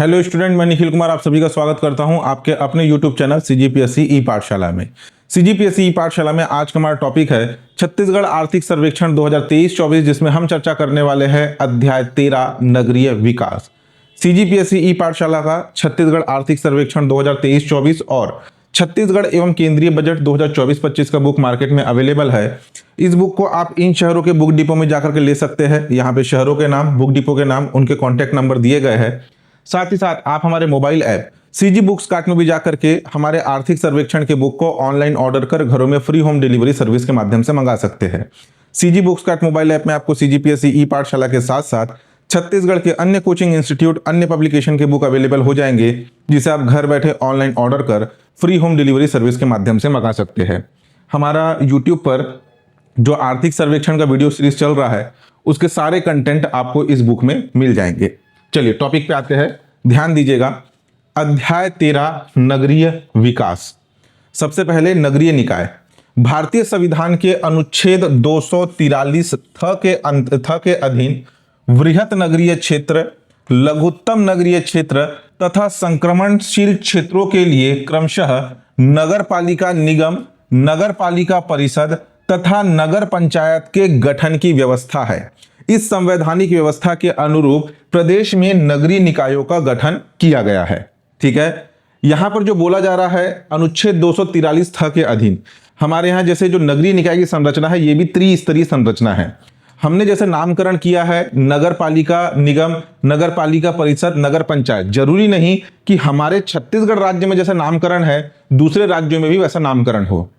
Hello student, मैं निखिल कुमार आप सभी का स्वागत करता हूं आपके अपने यूट्यूब चैनल सीजीपीएससी ई पाठशाला में। सीजीपीएससी ई पाठशाला में आज का हमारा टॉपिक है छत्तीसगढ़ आर्थिक सर्वेक्षण 2023-24, जिसमें हम चर्चा करने वाले हैं अध्याय 13 नगरीय विकास। सीजीपीएससी ई पाठशाला का छत्तीसगढ़ आर्थिक सर्वेक्षण 2023-24 और छत्तीसगढ़ एवं केंद्रीय बजट 2024-25 का बुक मार्केट में अवेलेबल है। इस बुक को आप इन शहरों के बुक डिपो में जाकर के ले सकते हैं। यहाँ पे शहरों के नाम, बुक डिपो के नाम, उनके कॉन्टैक्ट नंबर दिए गए हैं। साथ ही साथ आप हमारे mobile app CG books cart में भी जाकर के हमारे आर्थिक सर्वेक्षण के बुक को ऑनलाइन ऑर्डर कर घरों में फ्री होम डिलीवरी सर्विस के माध्यम से मंगा सकते हैं। CG books cart mobile app में आपको सीजीपीएससी ई पाठशाला के साथ साथ छत्तीसगढ़ के अन्य कोचिंग इंस्टीट्यूट, अन्य पब्लिकेशन के बुक अवेलेबल हो जाएंगे, जिसे आप घर बैठे ऑनलाइन ऑर्डर कर फ्री होम डिलीवरी सर्विस के माध्यम से मंगा सकते हैं। हमारा यूट्यूब पर जो आर्थिक सर्वेक्षण का वीडियो सीरीज चल रहा है, उसके सारे कंटेंट आपको इस बुक में मिल जाएंगे। चलिए टॉपिक पे आते हैं, ध्यान दीजिएगा। अध्याय 13 नगरीय विकास। सबसे पहले नगरीय निकाय। भारतीय संविधान के अनुच्छेद 243 थ के अधीन वृहत नगरीय क्षेत्र, लघुत्तम नगरीय क्षेत्र तथा संक्रमणशील क्षेत्रों के लिए क्रमशः नगर पालिका निगम, नगर पालिका परिषद तथा नगर पंचायत के गठन की व्यवस्था है। इस संवैधानिक व्यवस्था के अनुरूप प्रदेश में नगरीय निकायों का गठन किया गया है। ठीक है, यहां पर जो बोला जा रहा है अनुच्छेद 243 थ के अधीन, हमारे यहां जैसे जो नगरीय निकाय की संरचना है, ये भी त्रिस्तरीय संरचना है। हमने जैसे नामकरण किया है नगर पालिका निगम, नगर पालिका परिषद, नगर पंचायत। जरूरी नहीं कि हमारे छत्तीसगढ़ राज्य में जैसा नामकरण है दूसरे राज्यों में भी वैसा नामकरण हो।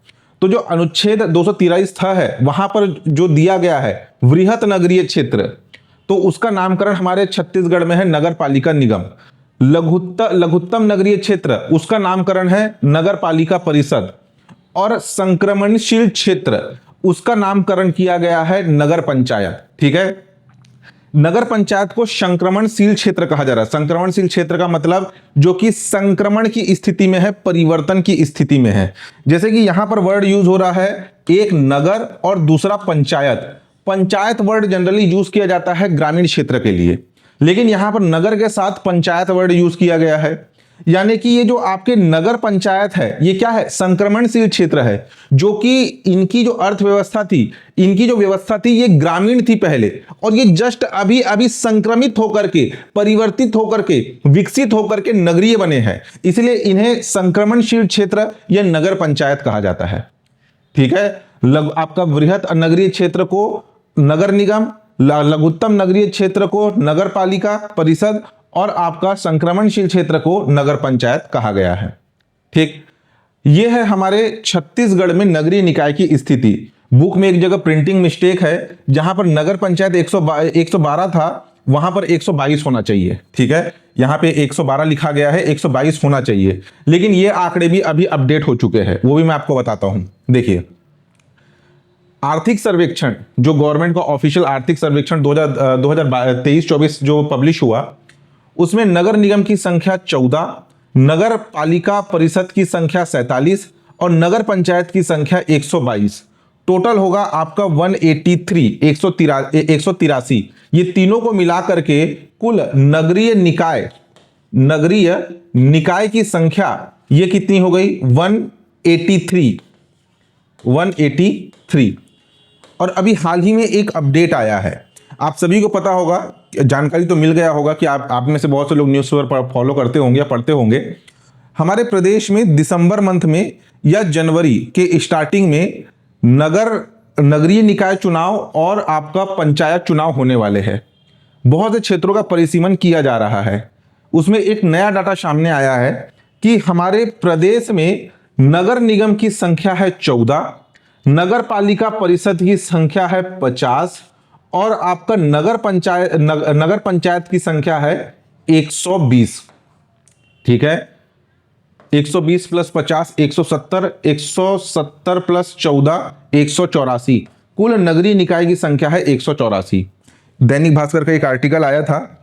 तो जो अनुच्छेद 243 था है, वहां पर जो दिया गया है वृहत नगरीय क्षेत्र, तो उसका नामकरण हमारे छत्तीसगढ़ में है नगर पालिका निगम। लघुत्तम नगरीय क्षेत्र, उसका नामकरण है नगर पालिका परिषद। और संक्रमणशील क्षेत्र, उसका नामकरण किया गया है नगर पंचायत। ठीक है, नगर पंचायत को संक्रमणशील क्षेत्र कहा जा रहा है। संक्रमणशील क्षेत्र का मतलब जो कि संक्रमण की स्थिति में है, परिवर्तन की स्थिति में है। जैसे कि यहां पर वर्ड यूज हो रहा है एक नगर और दूसरा panchayat. Panchayat word generally use किया जाता है ग्रामीण क्षेत्र के लिए, लेकिन यहां पर नगर के साथ पंचायत वर्ड यूज किया गया है। यानी कि ये जो आपके नगर पंचायत है, ये क्या है? संक्रमणशील क्षेत्र है, जो कि इनकी जो अर्थव्यवस्था थी, इनकी जो व्यवस्था थी, ये ग्रामीण थी पहले, और ये जस्ट अभी अभी संक्रमित होकर के, परिवर्तित होकर के, विकसित होकर के नगरीय बने हैं। इसलिए इन्हें संक्रमणशील क्षेत्र या नगर पंचायत कहा जाता है। ठीक है, आपका वृहत नगरीय क्षेत्र को नगर निगम, लघुत्तम नगरीय क्षेत्र को नगर पालिका परिषद और आपका संक्रमणशील क्षेत्र को नगर पंचायत कहा गया है। ठीक, यह है हमारे छत्तीसगढ़ में नगरीय निकाय की स्थिति। बुक में एक जगह प्रिंटिंग मिस्टेक है, जहां पर नगर पंचायत 112 था, वहां पर 122 होना चाहिए। ठीक है, यहां पे 112 लिखा गया है, 122 होना चाहिए, लेकिन ये आंकड़े भी अभी अपडेट हो चुके हैं, वो भी मैं आपको बताता हूं। देखिए, आर्थिक सर्वेक्षण जो गवर्नमेंट का ऑफिशियल आर्थिक सर्वेक्षण 2023-24 जो पब्लिश हुआ, उसमें नगर निगम की संख्या 14, नगर पालिका परिषद की संख्या 47 और नगर पंचायत की संख्या 122। टोटल होगा आपका 183 ये तीनों को मिलाकर के कुल नगरीय निकाय की संख्या ये कितनी हो गई? 183। और अभी हाल ही में एक अपडेट आया है, आप सभी को पता होगा, जानकारी तो मिल गया होगा कि आप में से बहुत से लोग न्यूज़पेपर फॉलो करते होंगे या पढ़ते होंगे। हमारे प्रदेश में दिसंबर मंथ में या जनवरी के स्टार्टिंग में नगरीय निकाय चुनाव और आपका पंचायत चुनाव होने वाले हैं। बहुत से क्षेत्रों का परिसीमन किया जा रहा है। उसमें एक नया डाटा सामने आया है कि हमारे प्रदेश में नगर निगम की संख्या है 14, नगर पालिका परिषद की संख्या है 50 और आपका नगर पंचायत की संख्या है 120। ठीक है, 120 प्लस 50 170, 170 प्लस 14 184। कुल नगरीय निकाय की संख्या है 184। दैनिक भास्कर का एक आर्टिकल आया था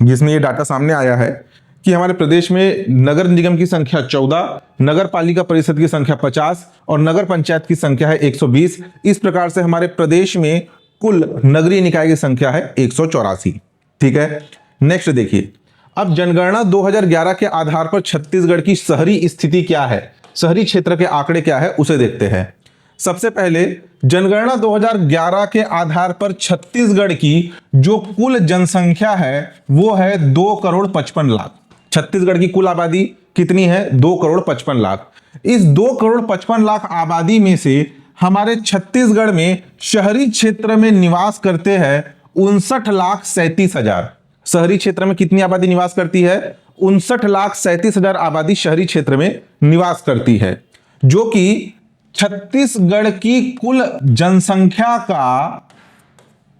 जिसमें यह डाटा सामने आया है कि हमारे प्रदेश में नगर निगम की संख्या 14, नगर पालिका परिषद की संख्या 50 और नगर पंचायत की संख्या है 120। इस प्रकार से हमारे प्रदेश में कुल नगरीय निकाय की संख्या है 184। ठीक है, नेक्स्ट देखिए, अब जनगणना 2011 के आधार पर छत्तीसगढ़ की शहरी स्थिति क्या है, शहरी क्षेत्र के आंकड़े क्या है, उसे देखते हैं। सबसे पहले जनगणना 2011 के आधार पर छत्तीसगढ़ की जो कुल जनसंख्या है वो है 2,55,00,000। छत्तीसगढ़ की कुल आबादी कितनी है? 2,55,00,000। इस 2,55,00,000 आबादी में से हमारे छत्तीसगढ़ में शहरी क्षेत्र में निवास करते हैं 59,37,000। शहरी क्षेत्र में कितनी आबादी निवास करती है? 59,37,000 आबादी शहरी क्षेत्र में निवास करती है, जो कि छत्तीसगढ़ की कुल जनसंख्या का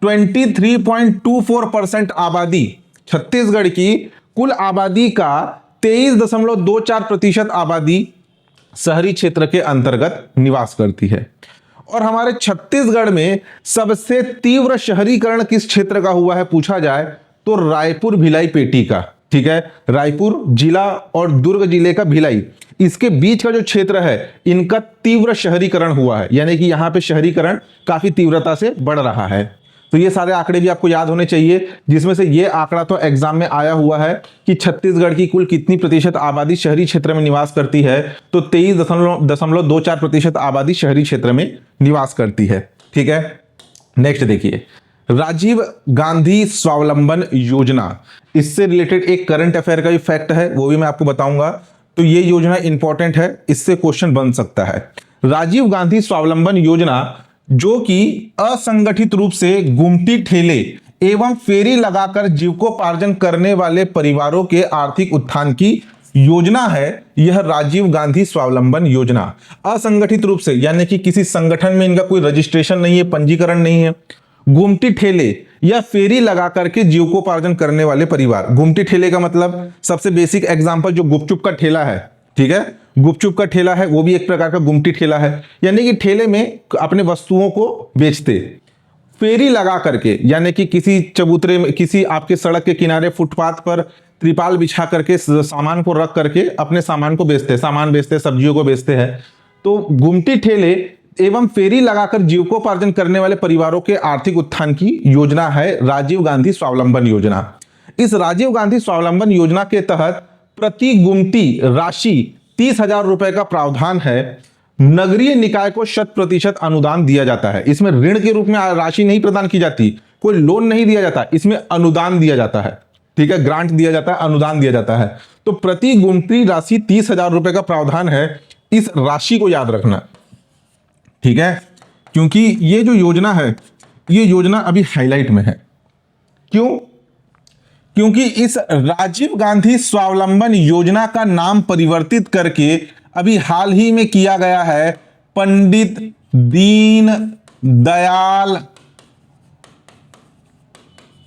23.24% आबादी, छत्तीसगढ़ की कुल आबादी का 23.24% आबादी शहरी क्षेत्र के अंतर्गत निवास करती है। और हमारे छत्तीसगढ़ में सबसे तीव्र शहरीकरण किस क्षेत्र का हुआ है पूछा जाए तो रायपुर भिलाई पेटी का। ठीक है, रायपुर जिला और दुर्ग जिले का भिलाई, इसके बीच का जो क्षेत्र है इनका तीव्र शहरीकरण हुआ है, यानी कि यहां पे शहरीकरण काफी तीव्रता से बढ़ रहा है। तो ये सारे आंकड़े भी आपको याद होने चाहिए, जिसमें से ये आंकड़ा तो एग्जाम में आया हुआ है कि छत्तीसगढ़ की कुल कितनी प्रतिशत आबादी शहरी क्षेत्र में निवास करती है, तो 23.24% आबादी शहरी क्षेत्र में निवास करती है। ठीक है, नेक्स्ट देखिए, राजीव गांधी स्वावलंबन योजना, इससे रिलेटेड एक करंट अफेयर का भी फैक्ट है, वो भी मैं आपको बताऊंगा। तो ये योजना इंपॉर्टेंट है, इससे क्वेश्चन बन सकता है। राजीव गांधी स्वावलंबन योजना जो कि असंगठित रूप से गुमटी ठेले एवं फेरी लगाकर जीविकोपार्जन करने वाले परिवारों के आर्थिक उत्थान की योजना है, यह राजीव गांधी स्वावलंबन योजना। असंगठित रूप से यानी कि किसी संगठन में इनका कोई रजिस्ट्रेशन नहीं है, पंजीकरण नहीं है, गुमटी ठेले या फेरी लगा करके जीविकोपार्जन करने वाले परिवार। गुमटी ठेले का मतलब सबसे बेसिक एग्जांपल जो गुपचुप का ठेला है, ठीक है, गुपचुप का ठेला है वो भी एक प्रकार का गुमटी ठेला है, यानी कि ठेले में अपने वस्तुओं को बेचते। फेरी लगा करके यानी कि किसी चबूतरे में, किसी आपके सड़क के किनारे फुटपाथ पर त्रिपाल बिछा करके सामान को रख करके अपने सामान को बेचते, सामान बेचते, सब्जियों को बेचते हैं। तो गुमटी ठेले एवं फेरी लगाकर जीविकोपार्जन करने वाले परिवारों के आर्थिक उत्थान की योजना है राजीव गांधी स्वावलंबन योजना। इस राजीव गांधी स्वावलंबन योजना के तहत प्रति गुमटी राशि 30,000 रुपए का प्रावधान है। नगरीय निकाय को 100% अनुदान दिया जाता है। इसमें ऋण के रूप में राशि नहीं प्रदान की जाती, कोई लोन नहीं दिया जाता, इसमें अनुदान दिया जाता है। ठीक है, ग्रांट दिया जाता है, अनुदान दिया जाता है। तो प्रति गुमटी राशि 30,000 रुपए का प्रावधान है, इस राशि को याद रखना। ठीक है, क्योंकि ये जो योजना है ये योजना अभी हाईलाइट में है। क्यों? क्योंकि इस राजीव गांधी स्वावलंबन योजना का नाम परिवर्तित करके अभी हाल ही में किया गया है पंडित दीन दयाल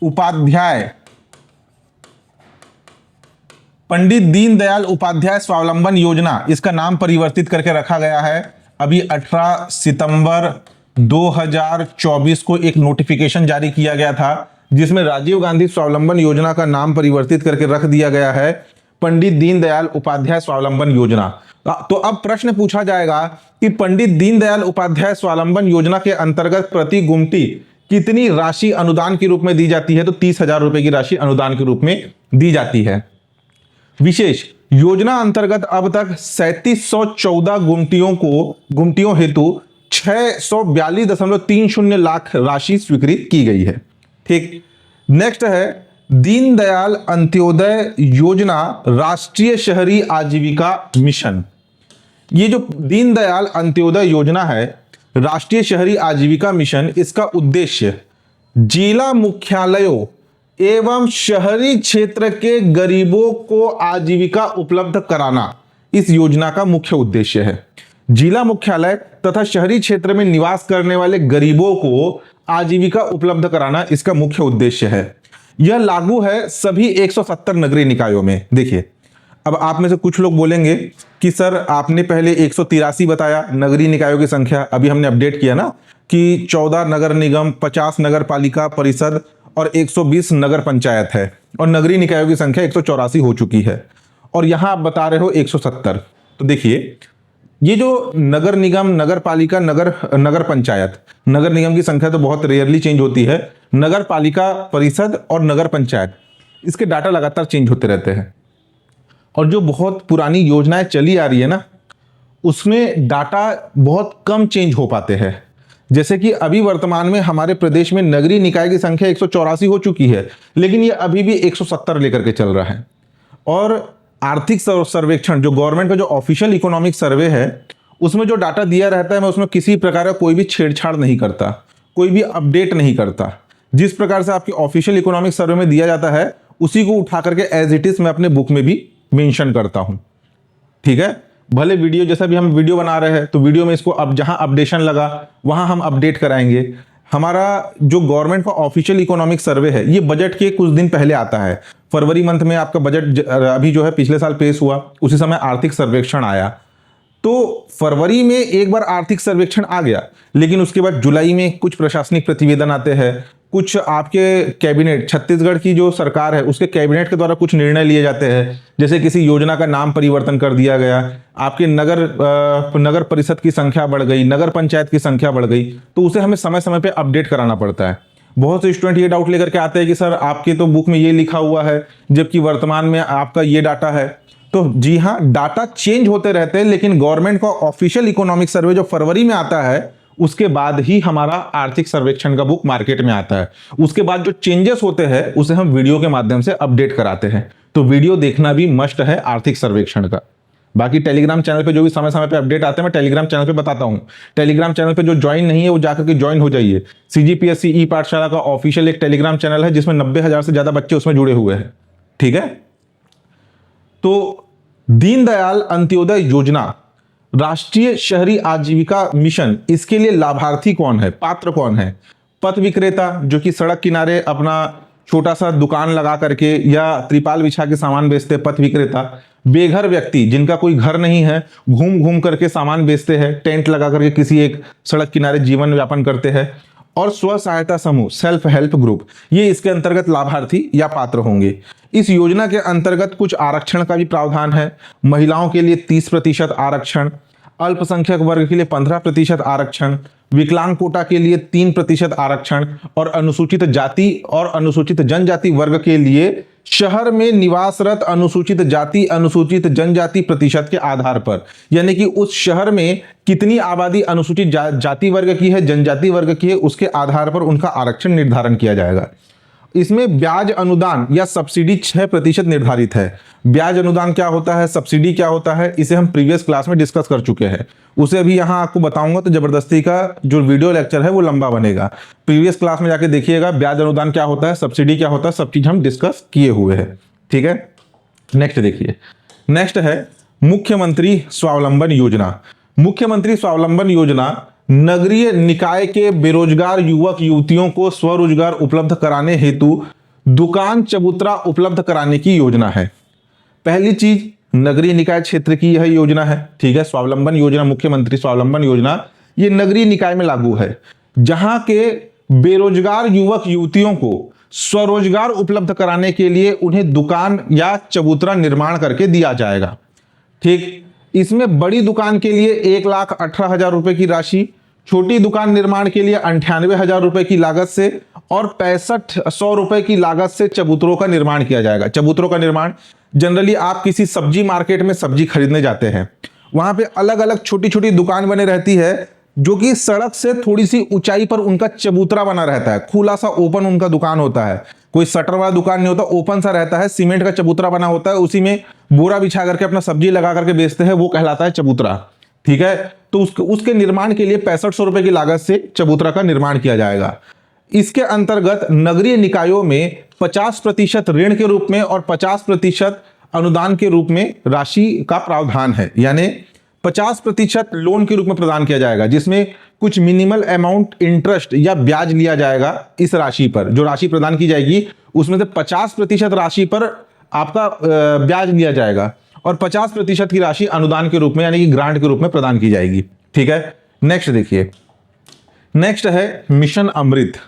उपाध्याय, पंडित दीनदयाल उपाध्याय स्वावलंबन योजना, इसका नाम परिवर्तित करके रखा गया है। अभी 18 सितंबर 2024 को एक नोटिफिकेशन जारी किया गया था जिसमें राजीव गांधी स्वावलंबन योजना का नाम परिवर्तित करके रख दिया गया है पंडित दीनदयाल उपाध्याय स्वावलंबन योजना। तो अब प्रश्न पूछा जाएगा कि पंडित दीनदयाल उपाध्याय स्वावलंबन योजना के अंतर्गत प्रति गुमटी कितनी राशि अनुदान के रूप में दी जाती है? तो 30,000 रुपए की राशि अनुदान के रूप में दी जाती है। विशेष योजना अंतर्गत अब तक 3714 गुमटियों हेतु 642.30 लाख राशि स्वीकृत की गई है। ठीक, नेक्स्ट है दीनदयाल अंत्योदय योजना राष्ट्रीय शहरी आजीविका मिशन। ये जो दीनदयाल अंत्योदय योजना है राष्ट्रीय शहरी आजीविका मिशन, इसका उद्देश्य जिला मुख्यालयों एवं शहरी क्षेत्र के गरीबों को आजीविका उपलब्ध कराना इस योजना का मुख्य उद्देश्य है। जिला मुख्यालय तथा शहरी क्षेत्र में निवास करने वाले गरीबों को आजीविका उपलब्ध कराना इसका मुख्य उद्देश्य है। यह लागू है सभी 170 नगरीय निकायों में। देखिए, अब आप में से कुछ लोग बोलेंगे कि सर आपने पहले 183 बताया नगरीय निकायों की संख्या, अभी हमने अपडेट किया ना कि 14 नगर निगम, 50 नगर पालिका परिषद और 120 नगर पंचायत है, और नगरीय निकायों की संख्या 184 हो चुकी है, और यहां आप बता रहे हो 170। तो देखिए, ये जो नगर निगम, नगर पालिका, नगर पंचायत, नगर निगम की संख्या तो बहुत रेयरली चेंज होती है, नगर पालिका परिषद और नगर पंचायत, इसके डाटा लगातार चेंज होते रहते हैं। और जो बहुत पुरानी योजनाएं चली आ रही है ना, उसमें डाटा बहुत कम चेंज हो पाते हैं। जैसे कि अभी वर्तमान में हमारे प्रदेश में नगरीय निकाय की संख्या 184 हो चुकी है, लेकिन ये अभी भी 170 लेकर के चल रहा है। और आर्थिक सर्वेक्षण जो गवर्नमेंट का जो ऑफिशियल इकोनॉमिक सर्वे है, उसमें जो डाटा दिया रहता है, मैं उसमें किसी प्रकार का कोई भी छेड़छाड़ नहीं करता, कोई भी अपडेट नहीं करता। जिस प्रकार से आपकी ऑफिशियल इकोनॉमिक सर्वे में दिया जाता है, उसी को उठा करके एज इट इज मैं अपने बुक में भी मेंशन करता हूं। ठीक है, भले वीडियो जैसा भी हम वीडियो बना रहे हैं, तो वीडियो में इसको अब जहां अपडेशन लगा वहां हम अपडेट कराएंगे। हमारा जो गवर्नमेंट का ऑफिशियल इकोनॉमिक सर्वे है, ये बजट के कुछ दिन पहले आता है। फरवरी मंथ में आपका बजट अभी जो है पिछले साल पेश हुआ, उसी समय आर्थिक सर्वेक्षण आया। तो फरवरी में एक बार आर्थिक सर्वेक्षण आ गया, लेकिन उसके बाद जुलाई में कुछ प्रशासनिक प्रतिवेदन आते हैं, कुछ आपके कैबिनेट, छत्तीसगढ़ की जो सरकार है उसके कैबिनेट के द्वारा कुछ निर्णय लिए जाते हैं। जैसे किसी योजना का नाम परिवर्तन कर दिया गया, आपके नगर परिषद की संख्या बढ़ गई, नगर पंचायत की संख्या बढ़ गई, तो उसे हमें समय समय पे अपडेट कराना पड़ता है। बहुत से स्टूडेंट ये डाउट लेकर के आते हैं कि सर आपके तो बुक में ये लिखा हुआ है, जबकि वर्तमान में आपका ये डाटा है। तो जी हाँ, डाटा चेंज होते रहते हैं, लेकिन गवर्नमेंट का ऑफिशियल इकोनॉमिक सर्वे जो फरवरी में आता है, उसके बाद ही हमारा आर्थिक सर्वेक्षण का बुक मार्केट में आता है। उसके बाद जो चेंजेस होते हैं उसे हम वीडियो के माध्यम से अपडेट कराते हैं। तो वीडियो देखना भी मस्ट है आर्थिक सर्वेक्षण का। बाकी टेलीग्राम चैनल पे जो भी समय समय पे अपडेट आते हैं, मैं टेलीग्राम चैनल पे बताता हूं। टेलीग्राम चैनल पे जो ज्वाइन नहीं है वो जाकर के ज्वाइन हो जाइए। सीजीपीएससी ई पाठशाला का ऑफिशियल एक टेलीग्राम चैनल है, जिसमें 90,000 से ज्यादा बच्चे उसमें जुड़े हुए हैं। ठीक है, तो दीनदयाल अंत्योदय योजना, राष्ट्रीय शहरी आजीविका मिशन, इसके लिए लाभार्थी कौन है, पात्र कौन है? पथ विक्रेता, जो कि सड़क किनारे अपना छोटा सा दुकान लगा करके या त्रिपाल बिछा के सामान बेचते, पथ विक्रेता। बेघर व्यक्ति, जिनका कोई घर नहीं है, घूम घूम करके सामान बेचते हैं, टेंट लगा करके किसी एक सड़क किनारे जीवन यापन करते हैं। और स्व सहायता समूह, सेल्फ हेल्प ग्रुप, ये इसके अंतर्गत लाभार्थी या पात्र होंगे। इस योजना के अंतर्गत कुछ आरक्षण का भी प्रावधान है। महिलाओं के लिए 30% आरक्षण, अल्पसंख्यक वर्ग के लिए 15% आरक्षण, विकलांग कोटा के लिए 3% आरक्षण, और अनुसूचित जाति और अनुसूचित जनजाति वर्ग के लिए शहर में निवासरत अनुसूचित जाति अनुसूचित जनजाति प्रतिशत के आधार पर, यानी कि उस शहर में कितनी आबादी अनुसूचित जाति वर्ग की है, जनजाति वर्ग की है, उसके आधार पर उनका आरक्षण निर्धारण किया जाएगा। इसमें ब्याज अनुदान या सब्सिडी 6% निर्धारित है। ब्याज अनुदान क्या होता है, सब्सिडी क्या होता है, इसे हम प्रीवियस क्लास में डिस्कस कर चुके हैं। उसे अभी यहाँ आपको बताऊंगा तो जबरदस्ती का जो वीडियो लेक्चर है वो लंबा बनेगा। प्रीवियस क्लास में जाके देखिएगा, ब्याज अनुदान क्या होता है, सब्सिडी क्या होता है, सब चीज हम डिस्कस किए हुए हैं। ठीक है, नेक्स्ट देखिए, नेक्स्ट है मुख्यमंत्री स्वावलंबन योजना। मुख्यमंत्री स्वावलंबन योजना नगरीय निकाय के बेरोजगार युवक युवतियों को स्वरोजगार उपलब्ध कराने हेतु दुकान चबूतरा उपलब्ध कराने की योजना है। पहली चीज, नगरीय निकाय क्षेत्र की यह योजना है। ठीक है, स्वावलंबन योजना, मुख्यमंत्री स्वावलंबन योजना, ये नगरीय निकाय में लागू है, जहां के बेरोजगार युवक युवतियों को स्वरोजगार उपलब्ध कराने के लिए उन्हें दुकान या चबूतरा निर्माण करके दिया जाएगा। ठीक, इसमें बड़ी दुकान के लिए 1,18,000 रुपए की राशि, छोटी दुकान निर्माण के लिए 98,000 रुपए की लागत से और 6500 रुपए की लागत से चबूतरों का निर्माण किया जाएगा। चबूतरों का निर्माण जनरली आप किसी सब्जी मार्केट में सब्जी खरीदने जाते हैं, वहां पे अलग अलग छोटी छोटी दुकान बने रहती है, जो कि सड़क से थोड़ी सी ऊंचाई पर उनका चबूतरा बना रहता है। खुला सा ओपन उनका दुकान होता है, कोई शटर वाला दुकान नहीं होता, ओपन सा रहता है, सीमेंट का चबूतरा बना होता है, उसी में बोरा बिछा करके अपना सब्जी लगा करके बेचते हैं, वो कहलाता है चबूतरा। ठीक है, तो उसके निर्माण के लिए 6500 रुपए की लागत से चबूतरा का निर्माण किया जाएगा। इसके अंतर्गत नगरीय निकायों में 50% ऋण के रूप में और 50% अनुदान के रूप में राशि का प्रावधान है, यानी 50% लोन के रूप में प्रदान किया जाएगा, जिसमें कुछ मिनिमल अमाउंट इंटरेस्ट या ब्याज लिया जाएगा। इस राशि पर जो राशि प्रदान की जाएगी उसमें से 50% राशि पर आपका ब्याज लिया जाएगा और 50% की राशि अनुदान के रूप में यानी कि ग्रांट के रूप में प्रदान की जाएगी। ठीक है, नेक्स्ट देखिए, नेक्स्ट है मिशन अमृत।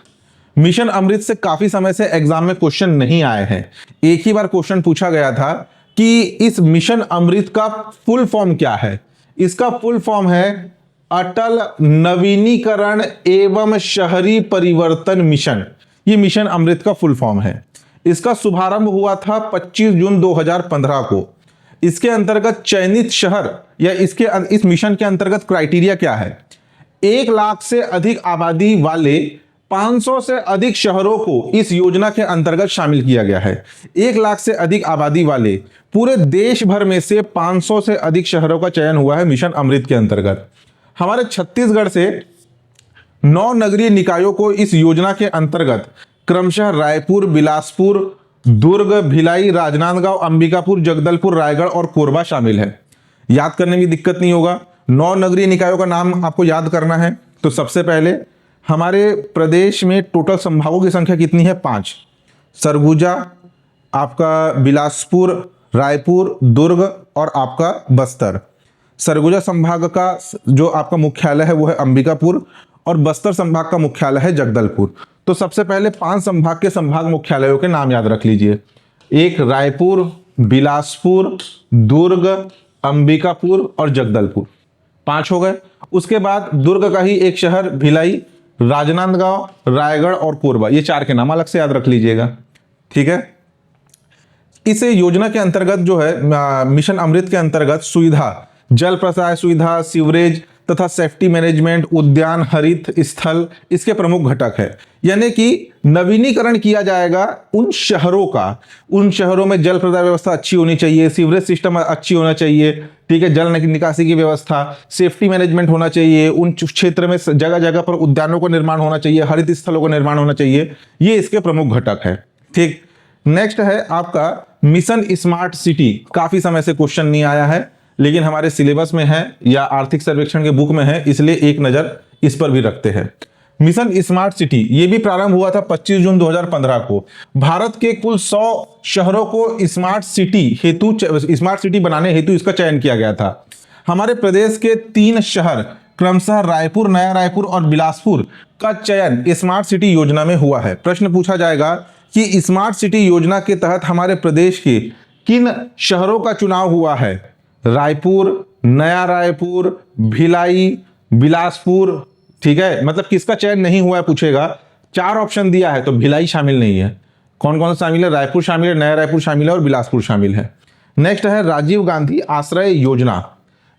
मिशन अमृत से काफी समय से एग्जाम में क्वेश्चन नहीं आए हैं। एक ही बार क्वेश्चन पूछा गया था कि इस मिशन अमृत का फुल फॉर्म क्या है। इसका फुल फॉर्म है अटल नवीनीकरण एवं शहरी परिवर्तन मिशन। ये मिशन अमृत का फुल फॉर्म है। इसका शुभारंभ हुआ था 25 जून 2015 को। इसके अंतर्गत चयनित शहर या इस मिशन के अंतर्गत क्राइटेरिया क्या है? 1 लाख से अधिक आबादी वाले 500 से अधिक शहरों को इस योजना के अंतर्गत शामिल किया गया है। 1 लाख से अधिक आबादी वाले पूरे देश भर में से 500 से अधिक शहरों का चयन हुआ है मिशन अमृत के अंतर्गत। हमारे छत्तीसगढ़ से 9 नगरीय निकायों को इस योजना के अंतर्गत क्रमशः रायपुर, बिलासपुर, दुर्ग, भिलाई, राजनांदगांव, अंबिकापुर, जगदलपुर, रायगढ़ और कोरबा शामिल है। याद करने में दिक्कत नहीं होगा। 9 नगरीय निकायों का नाम आपको याद करना है। तो सबसे पहले हमारे प्रदेश में टोटल संभागों की संख्या कितनी है? 5। सरगुजा, आपका बिलासपुर, रायपुर, दुर्ग और आपका बस्तर। सरगुजा संभाग का जो आपका मुख्यालय है वो है अंबिकापुर और बस्तर संभाग का मुख्यालय है जगदलपुर। तो सबसे पहले 5 संभाग के संभाग मुख्यालयों के नाम याद रख लीजिए। एक रायपुर, बिलासपुर, दुर्ग, अंबिकापुर और जगदलपुर, 5 हो गए। उसके बाद दुर्ग का ही एक शहर भिलाई, राजनांदगांव, रायगढ़ और कोरबा, ये 4 के नाम अलग से याद रख लीजिएगा। ठीक है। इस योजना के अंतर्गत जो है मिशन अमृत के अंतर्गत सुविधा, जल प्रसाय सुविधा, सीवरेज तथा सेफ्टी मैनेजमेंट, उद्यान, हरित स्थल इसके प्रमुख घटक है। यानी कि नवीनीकरण किया जाएगा उन शहरों का। उन शहरों में जल प्रदाय व्यवस्था अच्छी होनी चाहिए, सीवरेज सिस्टम अच्छी होना चाहिए, ठीक है, जल निकासी की व्यवस्था, सेफ्टी मैनेजमेंट होना चाहिए, उन क्षेत्र में जगह जगह पर उद्यानों का निर्माण होना चाहिए, हरित स्थलों का निर्माण होना चाहिए। ये इसके प्रमुख घटक है। ठीक। नेक्स्ट है आपका मिशन स्मार्ट सिटी। काफी समय से क्वेश्चन नहीं आया है, लेकिन हमारे सिलेबस में है या आर्थिक सर्वेक्षण के बुक में है, इसलिए एक नजर इस पर भी रखते हैं। मिशन स्मार्ट सिटी ये भी प्रारंभ हुआ था 25 जून 2015 को। भारत के कुल 100 शहरों को स्मार्ट सिटी बनाने हेतु इसका चयन किया गया था। हमारे प्रदेश के 3 शहर क्रमशः रायपुर, नया रायपुर और बिलासपुर का चयन स्मार्ट सिटी योजना में हुआ है। प्रश्न पूछा जाएगा कि स्मार्ट सिटी योजना के तहत हमारे प्रदेश के किन शहरों का चुनाव हुआ है? रायपुर, नया रायपुर, भिलाई, बिलासपुर। ठीक है, मतलब किसका चयन नहीं हुआ है पूछेगा। 4 ऑप्शन दिया है तो भिलाई शामिल नहीं है। कौन कौन सा शामिल है? रायपुर शामिल है, नया रायपुर शामिल है और बिलासपुर शामिल है। नेक्स्ट है राजीव गांधी आश्रय योजना।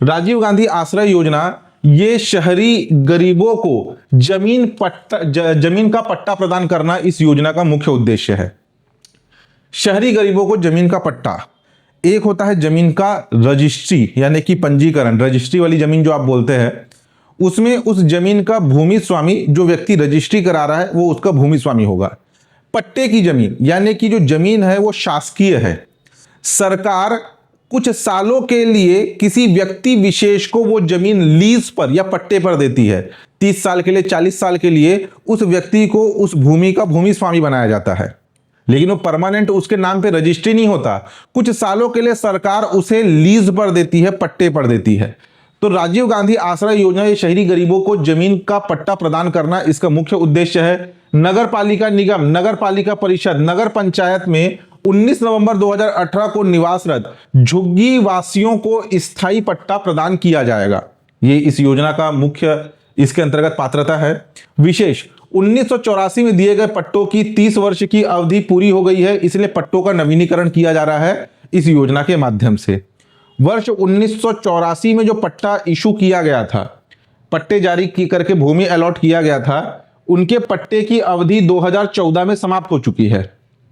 राजीव गांधी आश्रय योजना ये शहरी गरीबों को जमीन का पट्टा प्रदान करना इस योजना का मुख्य उद्देश्य है। शहरी गरीबों को जमीन का पट्टा, एक होता है जमीन का रजिस्ट्री यानी कि पंजीकरण, रजिस्ट्री वाली जमीन जो आप बोलते हैं, उसमें उस जमीन का भूमि स्वामी जो व्यक्ति रजिस्ट्री करा रहा है वो उसका भूमि स्वामी होगा। पट्टे की जमीन यानी कि जो जमीन है वो शासकीय है, सरकार कुछ सालों के लिए किसी व्यक्ति विशेष को वो जमीन लीज पर या पट्टे पर देती है। 30 साल के लिए, 40 साल के लिए उस व्यक्ति को उस भूमि का भूमि स्वामी बनाया जाता है, लेकिन वो परमानेंट उसके नाम पे रजिस्ट्री नहीं होता। कुछ सालों के लिए सरकार उसे लीज पर देती है, पट्टे पर देती है। तो राजीव गांधी आश्रय योजना ये शहरी गरीबों को जमीन का पट्टा प्रदान करना इसका मुख्य उद्देश्य है। नगर पालिका निगम, नगर पालिका परिषद, नगर पंचायत में 19 नवंबर 2018 को निवासरत झुग्गी वासियों को स्थायी पट्टा प्रदान किया जाएगा। ये इस योजना का मुख्य इसके अंतर्गत पात्रता है। विशेष 1984 में दिए गए पट्टों की 30 वर्ष की अवधि पूरी हो गई है, इसलिए पट्टों का नवीनीकरण किया जा रहा है इस योजना के माध्यम से। वर्ष 1984 में जो पट्टा इशू किया गया था, पट्टे जारी करके भूमि अलॉट किया गया था, उनके पट्टे की अवधि 2014 में समाप्त हो चुकी है।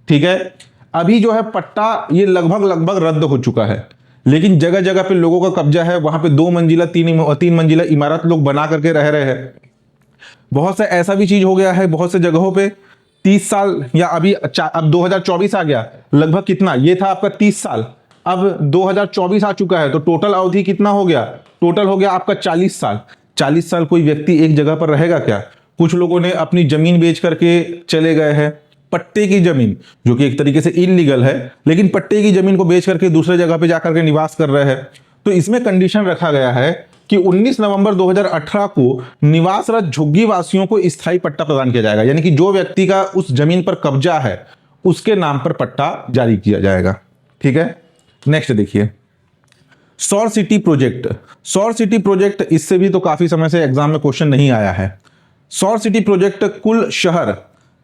ठीक है, अभी जो है पट्टा ये लगभग रद्द हो चुका है, लेकिन जगह जगह पे लोगों का कब्जा है। वहां पे 2 मंजिला 3 मंजिला इमारत लोग बना करके रह रहे हैं। बहुत से ऐसा भी चीज हो गया है, बहुत से जगहों पे 30 साल या अब 2024 आ गया, लगभग कितना ये था आपका 30 साल, अब 2024 आ चुका है, तो टोटल अवधि कितना हो गया? टोटल हो गया आपका 40 साल। 40 साल कोई व्यक्ति एक जगह पर रहेगा क्या? कुछ लोगों ने अपनी जमीन बेच करके चले गए हैं, पट्टे की जमीन जो कि एक तरीके से इलीगल है, लेकिन पट्टे की जमीन को बेच करके दूसरे जगह पे जाकर के निवास कर रहे हैं। तो इसमें कंडीशन रखा गया है कि 19 नवंबर 2018 को निवासरत झुग्गी वासियों को स्थायी पट्टा प्रदान किया जाएगा, यानी कि जो व्यक्ति का उस जमीन पर कब्जा है उसके नाम पर पट्टा जारी किया जाएगा। ठीक है, नेक्स्ट देखिए सौर सिटी प्रोजेक्ट। सौर सिटी प्रोजेक्ट इससे भी तो काफी समय से एग्जाम में क्वेश्चन नहीं आया है। सौर सिटी प्रोजेक्ट कुल शहर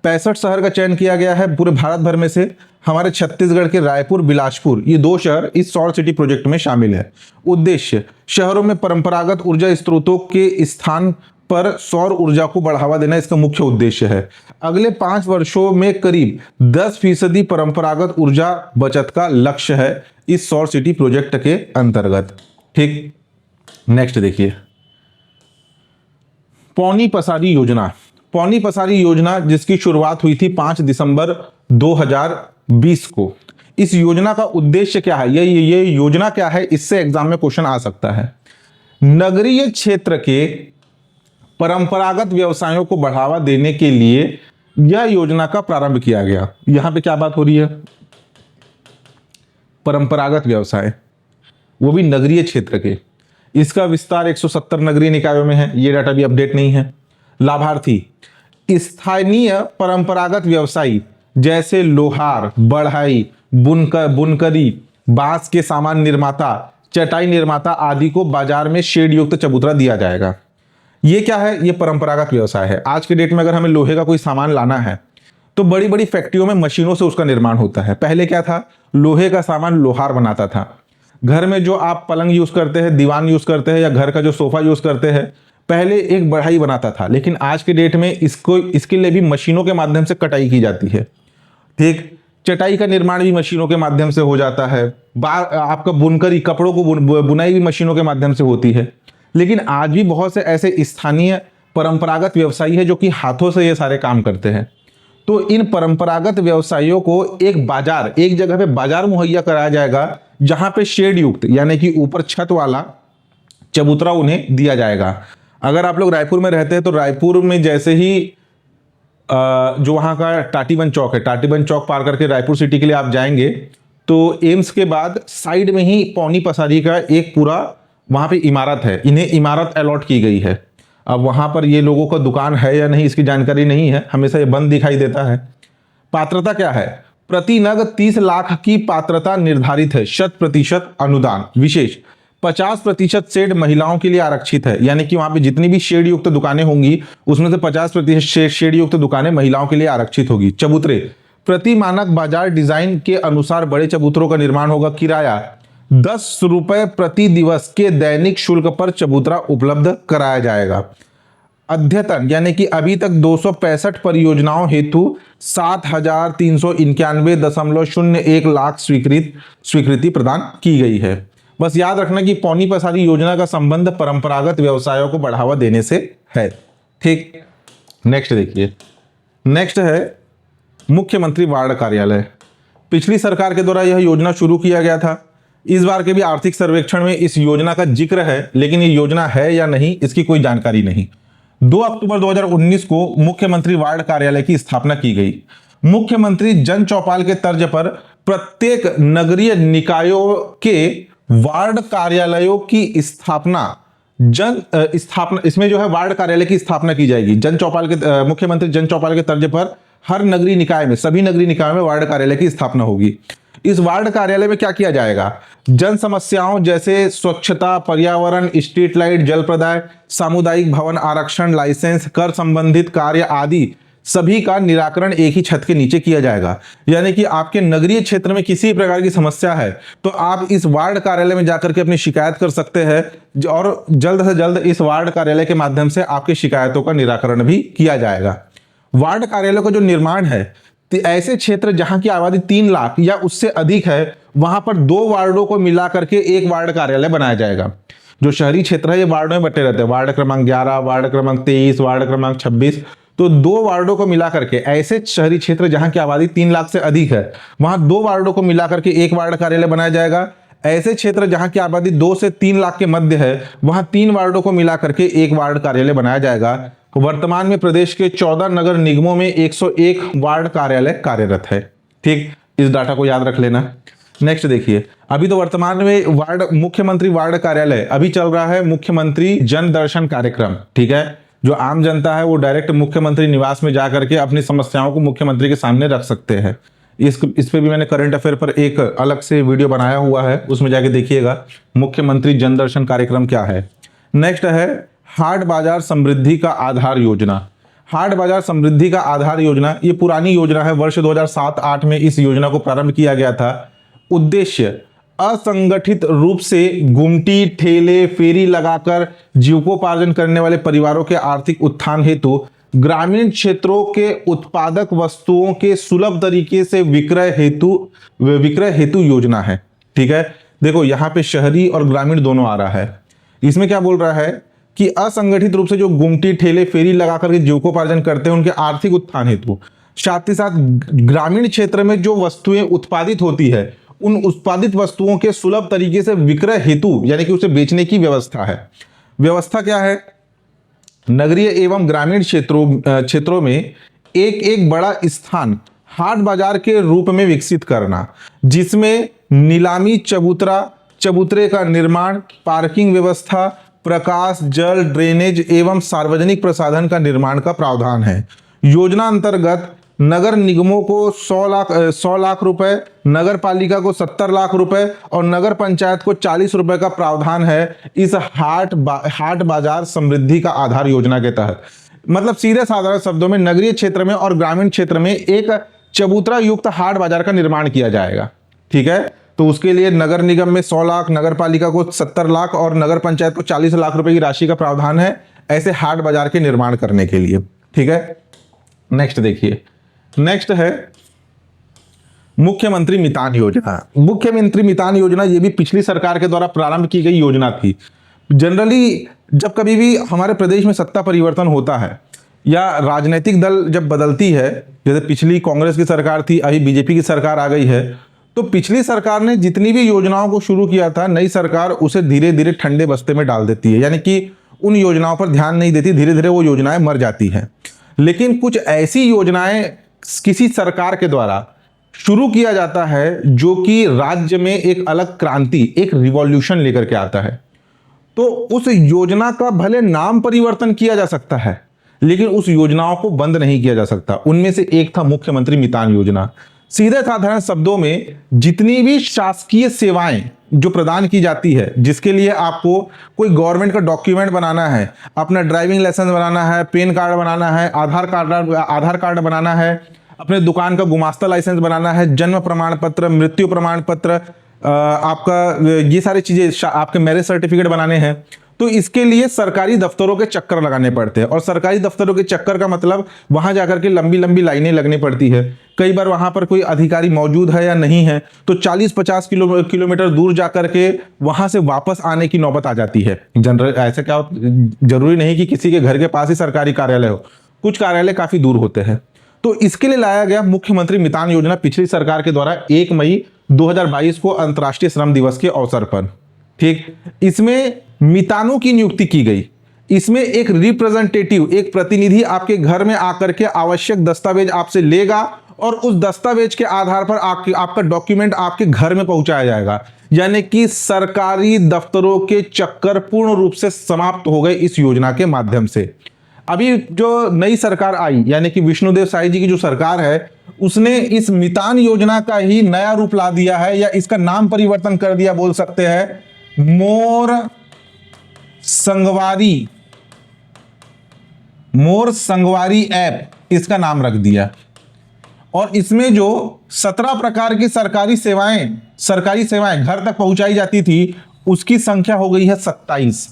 65 शहर का चयन किया गया है पूरे भारत भर में से। हमारे छत्तीसगढ़ के रायपुर, बिलासपुर, ये 2 शहर इस सौर सिटी प्रोजेक्ट में शामिल है। उद्देश्य, शहरों में परंपरागत ऊर्जा स्रोतों के स्थान पर सौर ऊर्जा को बढ़ावा देना इसका मुख्य उद्देश्य है। अगले 5 वर्षों में करीब 10% परंपरागत ऊर्जा बचत का लक्ष्य है इस सौर सिटी प्रोजेक्ट के अंतर्गत। ठीक, नेक्स्ट देखिए, पौनी पसारी योजना। पौनी पसारी योजना जिसकी शुरुआत हुई थी 5 दिसंबर 2020 को। इस योजना का उद्देश्य क्या है, ये योजना क्या है, इससे एग्जाम में क्वेश्चन आ सकता है। नगरीय क्षेत्र के परंपरागत व्यवसायों को बढ़ावा देने के लिए यह योजना का प्रारंभ किया गया। यहां पे क्या बात हो रही है, परंपरागत व्यवसाय, वो भी नगरीय क्षेत्र के। इसका विस्तार 170 नगरीय निकायों में है, ये डाटा भी अपडेट नहीं है। लाभार्थी, स्थानीय परंपरागत व्यवसायी जैसे लोहार, बढ़ई, बुनकरी, बांस के सामान निर्माता, चटाई निर्माता आदि को बाजार में शेड युक्त चबूतरा दिया जाएगा। ये क्या है, ये परंपरागत व्यवसाय है। आज के डेट में अगर हमें लोहे का कोई सामान लाना है तो बड़ी बड़ी फैक्ट्रियों में मशीनों से उसका निर्माण होता है। पहले क्या था, लोहे का सामान लोहार बनाता था। घर में जो आप पलंग यूज करते हैं, दीवान यूज करते हैं, या घर का जो सोफा यूज करते हैं, पहले एक बढ़ई बनाता था, लेकिन आज के डेट में इसके लिए भी मशीनों के माध्यम से कटाई की जाती है। ठीक, चटाई का निर्माण भी मशीनों के माध्यम से हो जाता है। आपका बुनकरी, कपड़ों को बुनाई भी मशीनों के माध्यम से होती है। लेकिन आज भी बहुत से ऐसे स्थानीय परंपरागत व्यवसायी है जो कि हाथों से ये सारे काम करते हैं। तो इन परंपरागत व्यवसायियों को एक जगह पे बाजार मुहैया कराया जाएगा, जहां पे शेड युक्त यानी कि ऊपर छत वाला चबूतरा उन्हें दिया जाएगा। अगर आप लोग रायपुर में रहते हैं तो रायपुर में जैसे ही जो वहाँ का टाटीबंद चौक है, टाटीबंद चौक पार करके रायपुर सिटी के लिए आप जाएंगे तो एम्स के बाद साइड में ही पौनी पसारी का एक पूरा वहाँ पे इमारत है। इन्हें इमारत अलॉट की गई है। अब वहाँ पर ये लोगों का दुकान है या नहीं इसकी जानकारी नहीं है, हमेशा ये बंद दिखाई देता है। पात्रता क्या है, प्रति नग 30 लाख की पात्रता निर्धारित है। 100% अनुदान, विशेष 50% शेड महिलाओं के लिए आरक्षित है, यानी कि वहां पे जितनी भी शेड युक्त दुकानें होंगी उसमें से 50% शेड युक्त दुकानें महिलाओं के लिए आरक्षित होगी। चबूतरे, प्रति मानक बाजार डिजाइन के अनुसार बड़े चबूतरों का निर्माण होगा। किराया 10 रुपए प्रति दिवस के दैनिक शुल्क पर चबूतरा उपलब्ध कराया जाएगा। अद्यतन यानी कि अभी तक 265 परियोजनाओं हेतु 7,391.01 लाख स्वीकृति प्रदान की गई है। बस याद रखना कि पौनी पसारी योजना का संबंध परंपरागत व्यवसायों को बढ़ावा देने से है। ठीक, नेक्स्ट देखिए, नेक्स्ट है मुख्यमंत्री वार्ड कार्यालय। पिछली सरकार के द्वारा यह योजना शुरू किया गया था। इस बार के भी आर्थिक सर्वेक्षण में इस योजना का जिक्र है, लेकिन ये योजना है या नहीं इसकी कोई जानकारी नहीं। 2 अक्टूबर 2019 को मुख्यमंत्री वार्ड कार्यालय की स्थापना की गई। मुख्यमंत्री जन चौपाल के तर्ज पर प्रत्येक नगरीय निकायों के वार्ड कार्यालयों की स्थापना इसमें जो है वार्ड कार्यालय की स्थापना की जाएगी। मुख्यमंत्री जन चौपाल के तर्ज पर हर नगरीय निकाय में, सभी नगरीय निकायों में वार्ड कार्यालय की स्थापना होगी। इस वार्ड कार्यालय में क्या किया जाएगा, जन समस्याओं जैसे स्वच्छता, पर्यावरण, स्ट्रीट लाइट, जल प्रदाय, सामुदायिक भवन आरक्षण, लाइसेंस, कर संबंधित कार्य आदि सभी का निराकरण एक ही छत के नीचे किया जाएगा। यानी कि आपके नगरीय क्षेत्र में किसी प्रकार की समस्या है तो आप इस वार्ड कार्यालय में जाकर के अपनी शिकायत कर सकते हैं और जल्द से जल्द इस वार्ड कार्यालय के माध्यम से आपकी शिकायतों का निराकरण भी किया जाएगा। वार्ड कार्यालय का जो निर्माण है, ऐसे क्षेत्र जहां की आबादी 3 लाख या उससे अधिक है, वहां पर 2 वार्डों को मिला करके एक वार्ड कार्यालय बनाया जाएगा। जो शहरी क्षेत्र है ये वार्डों में बटे रहते हैं, वार्ड क्रमांक 11, वार्ड क्रमांक 23, वार्ड क्रमांक 26। तो 2 वार्डों को मिला करके, ऐसे शहरी क्षेत्र जहां की आबादी 3 लाख से अधिक है वहां 2 वार्डों को मिला करके एक वार्ड कार्यालय बनाया जाएगा। ऐसे क्षेत्र जहां की आबादी 2 से 3 लाख के मध्य है वहां 3 वार्डों को मिला करके एक वार्ड कार्यालय बनाया जाएगा। वर्तमान में प्रदेश के 14 नगर निगमों में 101 वार्ड कार्यालय कार्यरत है। ठीक, इस डाटा को याद रख लेना। नेक्स्ट देखिए, अभी तो वर्तमान में मुख्यमंत्री वार्ड कार्यालय अभी चल रहा है मुख्यमंत्री जन दर्शन कार्यक्रम। ठीक है, जो आम जनता है वो डायरेक्ट मुख्यमंत्री निवास में जाकर के अपनी समस्याओं को मुख्यमंत्री के सामने रख सकते हैं। इस पे भी मैंने करंट अफेयर पर एक अलग से वीडियो बनाया हुआ है, उसमें जाके देखिएगा मुख्यमंत्री जन दर्शन कार्यक्रम क्या है। नेक्स्ट है हाट बाजार समृद्धि का आधार योजना। हाट बाजार समृद्धि का आधार योजना, ये पुरानी योजना है, वर्ष 2007-8 में इस योजना को प्रारंभ किया गया था। उद्देश्य असंगठित रूप से गुमटी ठेले फेरी लगाकर जीविकोपार्जन करने वाले परिवारों के आर्थिक उत्थान हेतु ग्रामीण क्षेत्रों के उत्पादक वस्तुओं के सुलभ तरीके से विक्रय हेतु योजना है। ठीक है, देखो यहाँ पे शहरी और ग्रामीण दोनों आ रहा है। इसमें क्या बोल रहा है कि असंगठित रूप से जो गुमटी ठेले फेरी लगा करके जीविकोपार्जन करते हैं उनके आर्थिक उत्थान हेतु, साथ ही साथ ग्रामीण क्षेत्र में जो वस्तुएं उत्पादित होती है उन उत्पादित वस्तुओं के सुलभ तरीके से विक्रय हेतु यानी कि उसे बेचने की व्यवस्था है। व्यवस्था क्या है? नगरीय एवं ग्रामीण क्षेत्रों में एक एक बड़ा स्थान हाट बाजार के रूप में विकसित करना, जिसमें नीलामी चबूतरे का निर्माण, पार्किंग व्यवस्था, प्रकाश, जल, ड्रेनेज एवं सार्वजनिक प्रसाधन का निर्माण का प्रावधान है। योजना अंतर्गत नगर निगमों को 100 लाख रुपए, नगर पालिका को 70 लाख रुपए और नगर पंचायत को 40 रुपए का प्रावधान है इस हाट बाजार समृद्धि का आधार योजना के तहत। मतलब सीधे साधारण शब्दों में नगरीय क्षेत्र में और ग्रामीण क्षेत्र में एक चबूतरा युक्त हाट बाजार का निर्माण किया जाएगा। ठीक है, तो उसके लिए नगर निगम में 100 लाख, नगर पालिका को 70 लाख और नगर पंचायत को 40 लाख रुपए की राशि का प्रावधान है ऐसे हाट बाजार के निर्माण करने के लिए। ठीक है, नेक्स्ट देखिए, नेक्स्ट है मुख्यमंत्री मितान योजना। मुख्यमंत्री मितान योजना ये भी पिछली सरकार के द्वारा प्रारंभ की गई योजना थी। जनरली जब कभी भी हमारे प्रदेश में सत्ता परिवर्तन होता है या राजनीतिक दल जब बदलती है, जैसे पिछली कांग्रेस की सरकार थी, अभी बीजेपी की सरकार आ गई है, तो पिछली सरकार ने जितनी भी योजनाओं को शुरू किया था, नई सरकार उसे धीरे धीरे ठंडे बस्ते में डाल देती है, यानी कि उन योजनाओं पर ध्यान नहीं देती, धीरे धीरे वो योजनाएं मर जाती हैं। लेकिन कुछ ऐसी योजनाएं किसी सरकार के द्वारा शुरू किया जाता है जो कि राज्य में एक अलग क्रांति, एक रिवॉल्यूशन लेकर के आता है, तो उस योजना का भले नाम परिवर्तन किया जा सकता है लेकिन उस योजनाओं को बंद नहीं किया जा सकता। उनमें से एक था मुख्यमंत्री मितान योजना। सीधे साधारण शब्दों में जितनी भी शासकीय सेवाएं जो प्रदान की जाती है, जिसके लिए आपको कोई गवर्नमेंट का डॉक्यूमेंट बनाना है, अपना ड्राइविंग लाइसेंस बनाना है, पैन कार्ड बनाना है, आधार कार्ड बनाना है, अपने दुकान का गुमास्ता लाइसेंस बनाना है, जन्म प्रमाण पत्र, मृत्यु प्रमाण पत्र, आपका ये सारी चीजें, आपके मैरिज सर्टिफिकेट बनाने हैं, तो इसके लिए सरकारी दफ्तरों के चक्कर लगाने पड़ते हैं। और सरकारी दफ्तरों के चक्कर का मतलब वहां जाकर के लंबी लंबी लाइनें लगनी पड़ती है। कई बार वहां पर कोई अधिकारी मौजूद है या नहीं है तो 40-50 किलोमीटर दूर जाकर के वहां से वापस आने की नौबत आ जाती है। जनरल ऐसा क्या, जरूरी नहीं कि किसी के घर के पास ही सरकारी कार्यालय हो, कुछ कार्यालय काफी दूर होते हैं। तो इसके लिए लाया गया मुख्यमंत्री मितान योजना पिछली सरकार के द्वारा 1 मई 2022 को अंतर्राष्ट्रीय श्रम दिवस के अवसर पर। ठीक, इसमें मितानों की नियुक्ति की गई। इसमें एक रिप्रेजेंटेटिव, एक प्रतिनिधि आपके घर में आकर के आवश्यक दस्तावेज आपसे लेगा और उस दस्तावेज के आधार पर आपका डॉक्यूमेंट आपके घर में पहुंचाया जाएगा। यानी कि सरकारी दफ्तरों के चक्कर पूर्ण रूप से समाप्त हो गए इस योजना के माध्यम से। अभी जो नई सरकार आई, यानी कि विष्णुदेव साय जी की जो सरकार है, उसने इस मितान योजना का ही नया रूप ला दिया है, या इसका नाम परिवर्तन कर दिया बोल सकते हैं, मोर संगवारी ऐप इसका नाम रख दिया। और इसमें जो 17 प्रकार की सरकारी सेवाएं घर तक पहुंचाई जाती थी, उसकी संख्या हो गई है 27।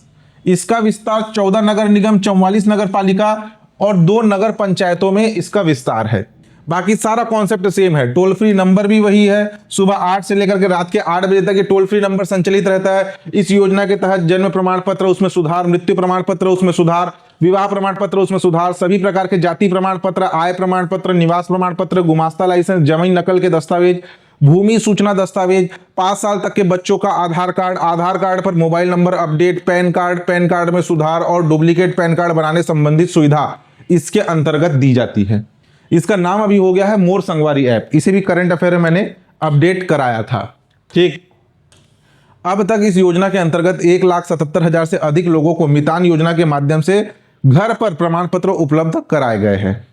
इसका विस्तार 14 नगर निगम, 44 नगर पालिका और 2 नगर पंचायतों में इसका विस्तार है। बाकी सारा कॉन्सेप्ट सेम है। टोल फ्री नंबर भी वही है, सुबह 8 से लेकर के रात के 8 बजे तक ये टोल फ्री नंबर संचालित रहता है। इस योजना के तहत जन्म प्रमाण पत्र उसमें सुधार, मृत्यु प्रमाण पत्र उसमें सुधार, विवाह प्रमाण पत्र उसमें सुधार, सभी प्रकार के जाति प्रमाण पत्र, आय प्रमाण पत्र, निवास प्रमाण पत्र, गुमास्ता लाइसेंस, जमीन नकल के दस्तावेज, भूमि सूचना दस्तावेज, 5 साल तक के बच्चों का आधार कार्ड पर mobile number update, pan card में सुधार और डुप्लीकेट पैन कार्ड बनाने संबंधित सुविधा इसके अंतर्गत दी जाती है। इसका नाम अभी हो गया है मोर संगवारी ऐप। इसे भी करंट अफेयर में मैंने अपडेट कराया था। ठीक, अब तक इस योजना के अंतर्गत 1,77,000 से अधिक लोगों को मितान योजना के माध्यम से घर पर प्रमाण पत्र उपलब्ध कराए गए हैं।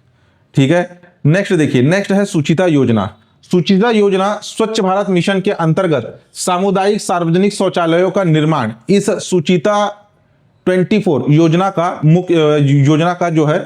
ठीक है, नेक्स्ट देखिए, नेक्स्ट है सुचिता योजना। सुचिता योजना स्वच्छ भारत मिशन के अंतर्गत सामुदायिक सार्वजनिक शौचालयों का निर्माण इस सुचिता 24 योजना का जो है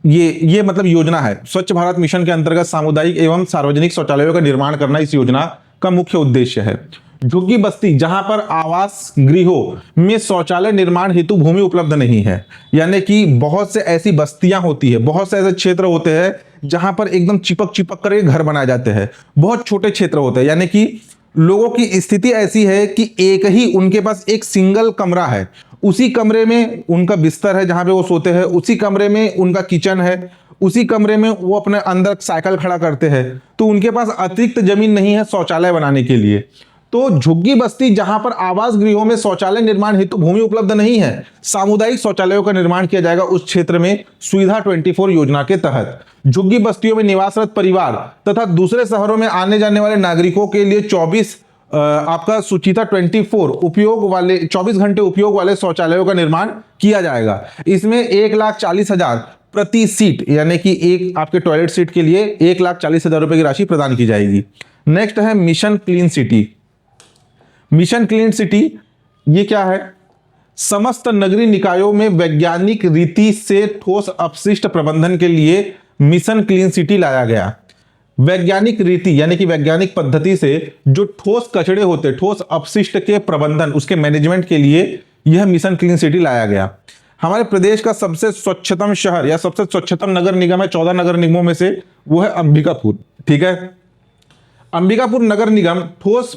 ये मतलब योजना है। स्वच्छ भारत मिशन के अंतर्गत सामुदायिक एवं सार्वजनिक शौचालयों का निर्माण करना इस योजना का मुख्य उद्देश्य है। झुग्गी बस्ती, जहां पर आवास गृहों में शौचालय निर्माण हेतु भूमि उपलब्ध नहीं है, यानी कि बहुत से ऐसी बस्तियां होती है, बहुत से ऐसे क्षेत्र होते हैं जहां पर एकदम चिपक चिपक कर घर बनाए जाते हैं, बहुत छोटे क्षेत्र होते हैं, यानी कि लोगों की स्थिति ऐसी है कि एक ही उनके पास एक सिंगल कमरा है, उसी कमरे में उनका बिस्तर है जहां पे वो सोते हैं, उसी कमरे में उनका किचन है, उसी कमरे में वो अपने अंदर साइकिल खड़ा करते हैं, तो उनके पास अतिरिक्त जमीन नहीं है शौचालय बनाने के लिए। तो झुग्गी बस्ती जहां पर आवास गृहों में शौचालय निर्माण हेतु भूमि उपलब्ध नहीं है, सामुदायिक शौचालयों का निर्माण किया जाएगा उस क्षेत्र में सुविधा 24 योजना के तहत। झुग्गी बस्तियों में निवासरत परिवार तथा दूसरे शहरों में आने जाने वाले नागरिकों के लिए 24 आपका सुचिता 24 उपयोग वाले 24 घंटे उपयोग वाले शौचालयों का निर्माण किया जाएगा। इसमें 1,40,000 प्रति सीट, यानी कि एक आपके टॉयलेट सीट के लिए 1,40,000 रुपए की राशि प्रदान की जाएगी। नेक्स्ट है mission clean city. Mission clean city ये क्या है? समस्त नगरीय निकायों में वैज्ञानिक रीति से ठोस अपशिष्ट प्रबंधन के लिए मिशन क्लीन सिटी लाया गया। वैज्ञानिक रीति यानी कि वैज्ञानिक पद्धति से जो ठोस कचड़े होते, ठोस अपशिष्ट के प्रबंधन, उसके मैनेजमेंट के लिए यह मिशन क्लीन सिटी लाया गया। हमारे प्रदेश का सबसे स्वच्छतम शहर या सबसे स्वच्छतम नगर निगम है 14 नगर निगमों में से, वो है अंबिकापुर। ठीक है, अंबिकापुर नगर निगम ठोस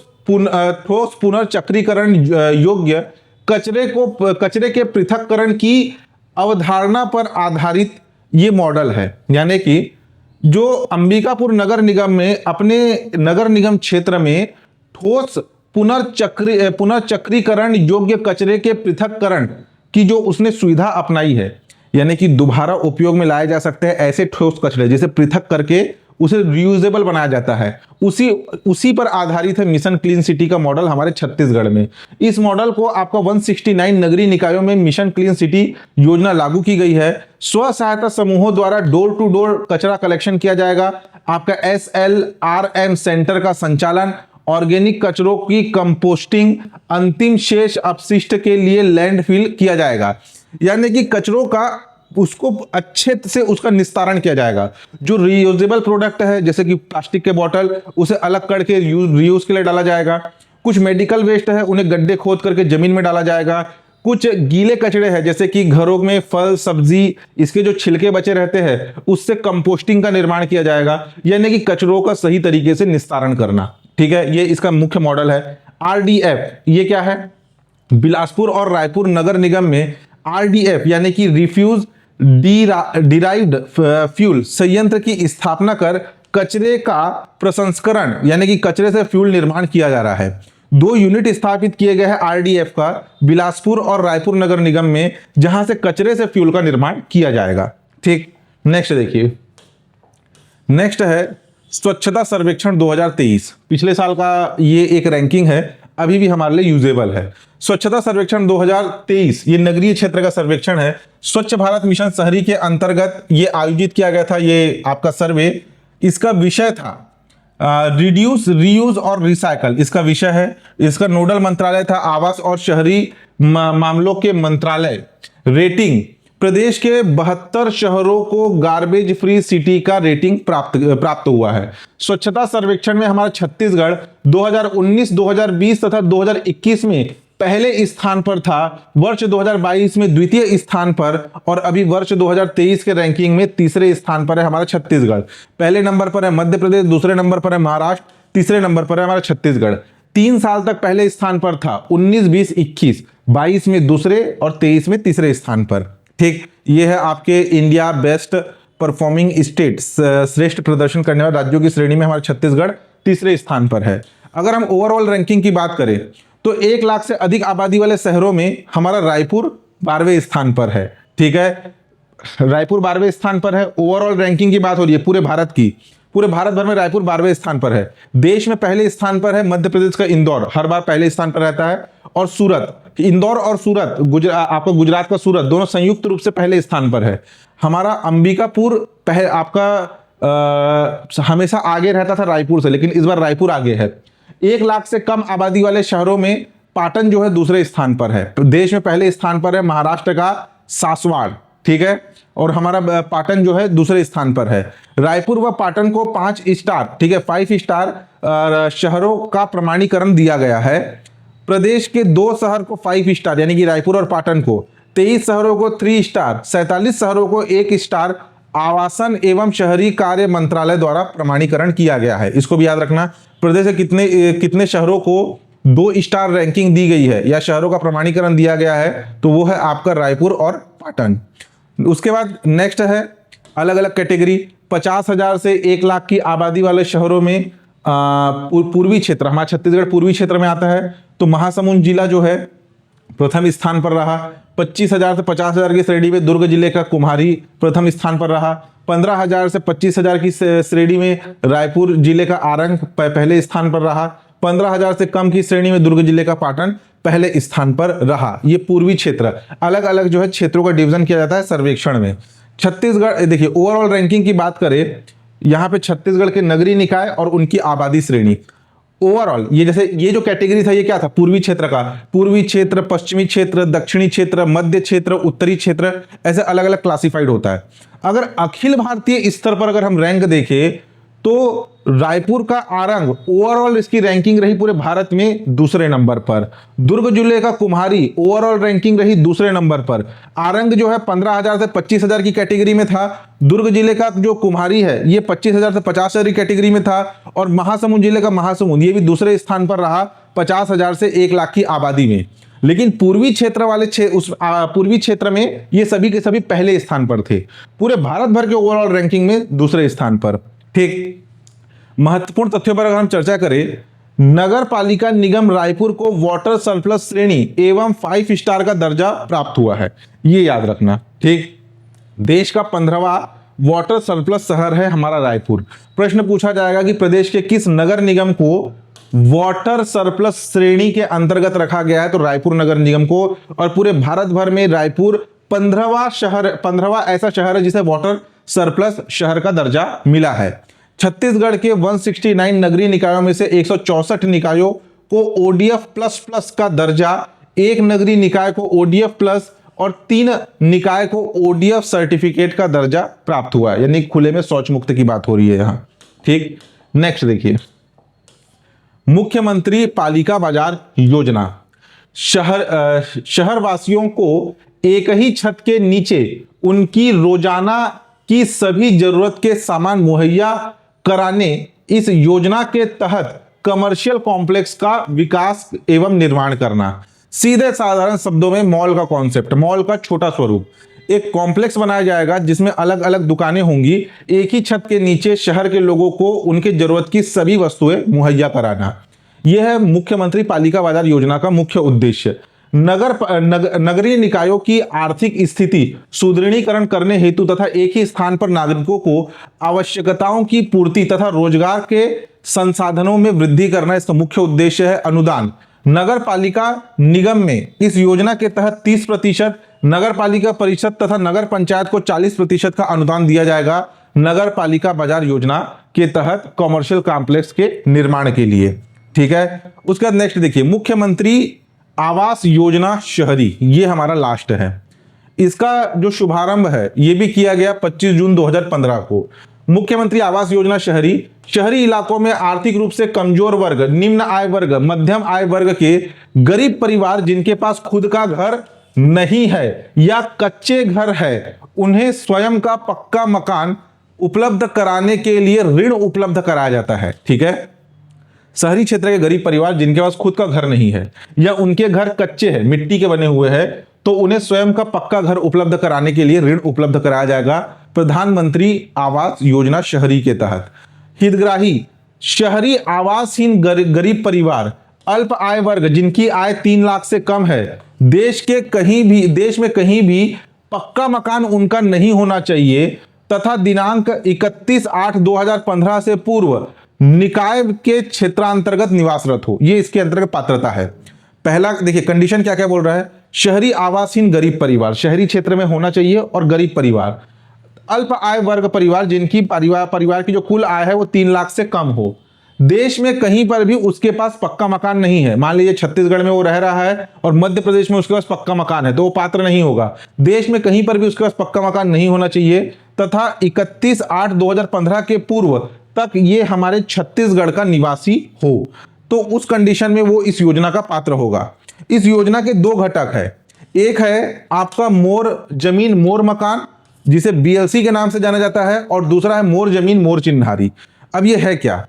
पुनर्चक्रीकरण योग्य कचरे के पृथक्करण की अवधारणा पर आधारित ये मॉडल है। यानी कि जो अंबिकापुर नगर निगम में अपने नगर निगम क्षेत्र में ठोस पुनर्चक्रीकरण योग्य कचरे के पृथक्करण की जो उसने सुविधा अपनाई है, यानी कि दोबारा उपयोग में लाए जा सकते हैं ऐसे ठोस कचरे, जिसे पृथक करके उसे रियूजेबल बनाया जाता है, उसी पर आधारित है मिशन क्लीन सिटी का मॉडल हमारे छत्तीसगढ़ में। इस मॉडल को आपका 169 नगरीय निकायों में मिशन क्लीन सिटी योजना लागू की गई है। स्व सहायता समूहों द्वारा डोर टू डोर कचरा कलेक्शन किया जाएगा। आपका SLRM सेंटर का संचालन, ऑर्गेनिक कचरों की कंपोस्टिंग, अंतिम शेष अपशिष्ट के लिए लैंडफिल किया जाएगा। यानी कि कचरों का उसको अच्छे से उसका निस्तारण किया जाएगा। जो रीयूजेबल प्रोडक्ट है जैसे कि प्लास्टिक के बोतल, उसे अलग करके रीयूज के लिए डाला जाएगा। कुछ मेडिकल वेस्ट है उन्हें गड्ढे खोद करके जमीन में डाला जाएगा। कुछ गीले कचड़े हैं जैसे कि घरों में फल सब्जी इसके जो छिलके बचे रहते हैं उससे कंपोस्टिंग का निर्माण किया जाएगा, यानी कि कचरों का सही तरीके से निस्तारण करना। ठीक है, ये इसका मुख्य मॉडल है। RDF ये क्या है? बिलासपुर और रायपुर नगर निगम में RDF यानी कि रिफ्यूज डिराइव्ड फ्यूल संयंत्र की स्थापना कर कचरे का प्रसंस्करण यानी कि कचरे से फ्यूल निर्माण किया जा रहा है। 2 यूनिट स्थापित किए गए हैं RDF का बिलासपुर और रायपुर नगर निगम में, जहां से कचरे से फ्यूल का निर्माण किया जाएगा। ठीक, नेक्स्ट देखिए, नेक्स्ट है स्वच्छता सर्वेक्षण 2023। पिछले साल का ये एक रैंकिंग है, अभी भी हमारे लिए यूजेबल है। स्वच्छता सर्वेक्षण 2023 ये नगरीय क्षेत्र का सर्वेक्षण है। स्वच्छ भारत मिशन शहरी के अंतर्गत ये आयोजित किया गया था। ये आपका सर्वे, इसका विषय था रिड्यूस, रीयूज और रिसाइकल, इसका विषय है। इसका नोडल मंत्रालय था आवास और शहरी मामलों के मंत्रालय। रेटिंग, प्रदेश के 72 शहरों को गार्बेज फ्री सिटी का रेटिंग प्राप्त हुआ है। स्वच्छता सर्वेक्षण में हमारा छत्तीसगढ़ 2019, 2020 तथा 2021 में पहले स्थान पर था, वर्ष 2022 में द्वितीय स्थान पर, और अभी वर्ष 2023 के रैंकिंग में तीसरे स्थान पर है हमारा छत्तीसगढ़। पहले नंबर पर है मध्य प्रदेश, दूसरे नंबर पर है महाराष्ट्र, तीसरे नंबर पर है हमारा छत्तीसगढ़। 3 साल तक पहले स्थान पर था, 19, 20, 21, 22 में दूसरे और 23 में तीसरे स्थान पर। ठीक, ये है आपके इंडिया बेस्ट परफॉर्मिंग स्टेट, श्रेष्ठ प्रदर्शन करने वाले राज्यों की श्रेणी में हमारा छत्तीसगढ़ तीसरे स्थान पर है। अगर हम ओवरऑल रैंकिंग की बात करें तो 1 लाख से अधिक आबादी वाले शहरों में हमारा रायपुर 12वें स्थान पर है। ठीक है, रायपुर 12वें स्थान पर है। ओवरऑल रैंकिंग की बात हो रही है पूरे भारत की, पूरे भारत भर में रायपुर 12वें स्थान पर है। देश में पहले स्थान पर है मध्य प्रदेश का इंदौर, हर बार पहले स्थान पर रहता है, और सूरत, इंदौर और सूरत, आपका गुजरात का सूरत, दोनों संयुक्त रूप से पहले स्थान पर है। हमारा अंबिकापुर आपका हमेशा आगे रहता था रायपुर से, लेकिन इस बार रायपुर आगे है। 1 लाख से कम आबादी वाले शहरों में पाटन जो है दूसरे स्थान पर है। देश में पहले स्थान पर है महाराष्ट्र का सासवाड़। ठीक है, और हमारा पाटन जो है दूसरे स्थान पर है। रायपुर व पाटन को 5 स्टार, ठीक है, 5 स्टार शहरों का प्रमाणीकरण दिया गया है। प्रदेश के 2 शहर को 5 स्टार, यानी कि रायपुर और पाटन को, 23 शहरों को 3 स्टार, 47 शहरों को 1 स्टार आवासन एवं शहरी कार्य मंत्रालय द्वारा प्रमाणीकरण किया गया है। इसको भी याद रखना, प्रदेश के कितने शहरों को 2 स्टार रैंकिंग दी गई है या शहरों का प्रमाणीकरण दिया गया है, तो वो है आपका रायपुर और पाटन। उसके बाद नेक्स्ट है अलग अलग कैटेगरी। 50,000 से 1 लाख की आबादी वाले शहरों में पूर्वी क्षेत्र, हमारा छत्तीसगढ़ पूर्वी क्षेत्र में आता है, तो महासमुंद जिला जो है प्रथम स्थान पर रहा। 25,000 से 50,000 की श्रेणी में दुर्ग जिले का कुम्हारी प्रथम स्थान पर रहा। 15,000 से 25,000 की श्रेणी में रायपुर जिले का आरंग पहले स्थान पर रहा। 15,000 से कम की श्रेणी में दुर्ग जिले का पाटन पहले स्थान पर रहा। ये पूर्वी क्षेत्र, अलग अलग जो है क्षेत्रों का डिवीजन किया जाता है सर्वेक्षण में। छत्तीसगढ़, देखिए ओवरऑल रैंकिंग की बात करें, यहाँ पे छत्तीसगढ़ के नगरीय निकाय और उनकी आबादी श्रेणी ओवरऑल, ये जैसे ये जो कैटेगरी था ये क्या था, पूर्वी क्षेत्र का, पूर्वी क्षेत्र, पश्चिमी क्षेत्र, दक्षिणी क्षेत्र, मध्य क्षेत्र, उत्तरी क्षेत्र, ऐसे अलग अलग क्लासिफाइड होता है। अगर अखिल भारतीय स्तर पर अगर हम रैंक देखें तो रायपुर का आरंग ओवरऑल इसकी रैंकिंग रही पूरे भारत में दूसरे नंबर पर। दुर्ग जिले का कुम्हारी ओवरऑल रैंकिंग रही दूसरे नंबर पर। आरंग जो है 15,000 से 25,000 की कैटेगरी में था। दुर्ग जिले का जो कुम्हारी है ये 25,000 से 50,000 की कैटेगरी में था। और महासमुंद जिले का महासमुंद ये भी दूसरे स्थान पर रहा 50,000 से 1 लाख की आबादी में। लेकिन पूर्वी क्षेत्र वाले पूर्वी क्षेत्र में ये सभी के सभी पहले स्थान पर थे, पूरे भारत भर के ओवरऑल रैंकिंग में दूसरे स्थान पर। ठीक, महत्वपूर्ण तथ्यों पर अगर हम चर्चा करें, नगर पालिका निगम रायपुर को वाटर सरप्लस श्रेणी एवं 5 स्टार का दर्जा प्राप्त हुआ है, ये याद रखना। ठीक, देश का 15वां वाटर सरप्लस शहर है हमारा रायपुर। प्रश्न पूछा जाएगा कि प्रदेश के किस नगर निगम को वाटर सरप्लस श्रेणी के अंतर्गत रखा गया है, तो रायपुर नगर निगम को। और पूरे भारत भर में रायपुर 15वां ऐसा शहर है जिसे वाटर सरप्लस शहर का दर्जा मिला है। छत्तीसगढ़ के 169 नगरीय निकायों में से 164 निकायों को ओडीएफ प्लस प्लस का दर्जा, 1 नगरीय निकाय को ओडीएफ प्लस और 3 निकाय को ओडीएफ सर्टिफिकेट का दर्जा प्राप्त हुआ है, यानी खुले में शौच मुक्त की बात हो रही है यहां। ठीक, नेक्स्ट देखिए, मुख्यमंत्री पालिका बाजार योजना। शहरवासियों को एक ही छत के नीचे उनकी रोजाना की सभी जरूरत के सामान मुहैया कराने इस योजना के तहत कमर्शियल कॉम्प्लेक्स का विकास एवं निर्माण करना। सीधे साधारण शब्दों में मॉल का कॉन्सेप्ट, मॉल का छोटा स्वरूप। एक कॉम्प्लेक्स बनाया जाएगा जिसमें अलग अलग दुकानें होंगी, एक ही छत के नीचे शहर के लोगों को उनके जरूरत की सभी वस्तुएं मुहैया कराना। यह है मुख्यमंत्री पालिका बाजार योजना का मुख्य उद्देश्य। नगरीय निकायों की आर्थिक स्थिति सुदृढ़ीकरण करने हेतु तथा एक ही स्थान पर नागरिकों को आवश्यकताओं की पूर्ति तथा रोजगार के संसाधनों में वृद्धि करना इसका मुख्य उद्देश्य है। अनुदान, नगर पालिका निगम में इस योजना के तहत 30%, नगर पालिका परिषद तथा नगर पंचायत को 40% का अनुदान दिया जाएगा नगर पालिका बाजार योजना के तहत कॉमर्शियल कॉम्प्लेक्स के निर्माण के लिए। ठीक है, उसके बाद नेक्स्ट देखिए, मुख्यमंत्री आवास योजना शहरी, ये हमारा लास्ट है। इसका जो शुभारंभ है ये भी किया गया 25 जून 2015 को। मुख्यमंत्री आवास योजना शहरी, शहरी इलाकों में आर्थिक रूप से कमजोर वर्ग, निम्न आय वर्ग, मध्यम आय वर्ग के गरीब परिवार जिनके पास खुद का घर नहीं है या कच्चे घर है, उन्हें स्वयं का पक्का मकान उपलब्ध कराने के लिए ऋण उपलब्ध कराया जाता है। ठीक है, शहरी क्षेत्र के गरीब परिवार जिनके पास खुद का घर नहीं है या उनके घर कच्चे हैं, मिट्टी के बने हुए हैं, तो उन्हें स्वयं का पक्का घर उपलब्ध कराने के लिए ऋण उपलब्ध कराया जाएगा प्रधानमंत्री आवास योजना शहरी के तहत। हितग्राही, शहरी आवासहीन गरीब परिवार, अल्प आय वर्ग जिनकी आय 3 लाख से कम है, देश में कहीं भी पक्का मकान उनका नहीं होना चाहिए तथा दिनांक 31/8/2015 से पूर्व निकाय के क्षेत्रांतर्गत निवासरत हो, ये इसके अंतर्गत पात्रता है। पहला देखिए कंडीशन क्या क्या बोल रहा है, शहरी आवासहीन गरीब परिवार, शहरी क्षेत्र में होना चाहिए, और गरीब परिवार, अल्प आय वर्ग परिवार जिनकी परिवार की जो कुल आय है वो 3 लाख से कम हो, देश में कहीं पर भी उसके पास पक्का मकान नहीं है, मान लीजिए छत्तीसगढ़ में वो रह रहा है और मध्य प्रदेश में उसके पास पक्का मकान है, तो वो पात्र नहीं होगा। देश में कहीं पर भी उसके पास पक्का मकान नहीं होना चाहिए तथा 31/8/2015 के पूर्व तक ये हमारे छत्तीसगढ़ का निवासी हो, तो उस कंडीशन में वो इस योजना का पात्र होगा। इस योजना के दो घटक है, एक है आपका मोर जमीन मोर मकान जिसे BLC के नाम से जाना जाता है, और दूसरा है मोर जमीन मोर चिन्हारी। अब ये है क्या?